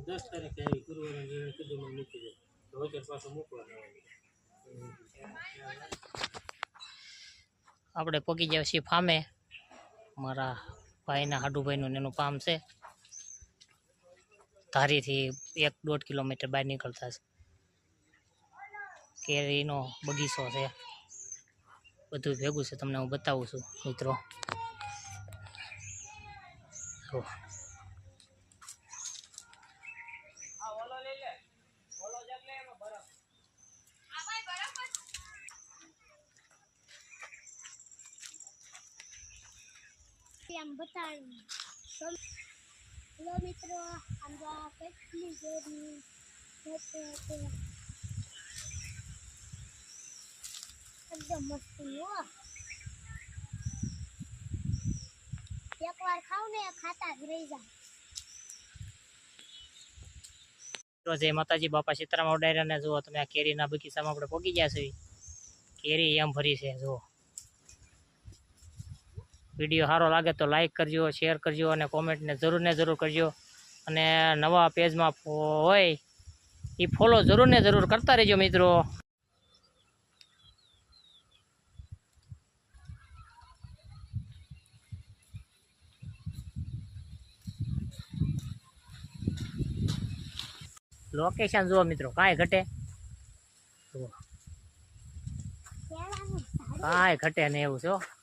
10 તારીખે આવી ગુરુવારે કીધું મને મૂકી દે તો વગર પાછો મૂકવાનો આપણે પગી જાય છીએ ફામે મારા ભાઈના હાડુભાઈનું એનું ફાર્મ છે ધારીથી 1-1.5 કિલોમીટર બહાર નીકળતા છે કેરીનો બગીચો છે બધું ભેગું છે તમને હું બતાવું છું મિત્રો જો આમ બતાવી હેલો મિત્રો આમ કેટલી કેરી એકદમ મસ્ત એકવાર ખાવ ને ખાતા જ રહી જાય જય માતાજી બાપા સીતારામ ઓડાયરાને જુઓ તમે આ કેરીના બગીચામાં આપણે પગી ગયા છે કેરી એમ ભરી છે જુઓ વિડીયો સારો લાગે તો લાઈક કરજો શેર કરજો અને કોમેન્ટને જરૂર કરજો અને નવા પેજમાં હોય એ ફોલો જરૂર કરતા રહેજો મિત્રો લોકેશન જુઓ મિત્રો કાંઈ ઘટે જુઓ કાંઈ ઘટે ને એવું છે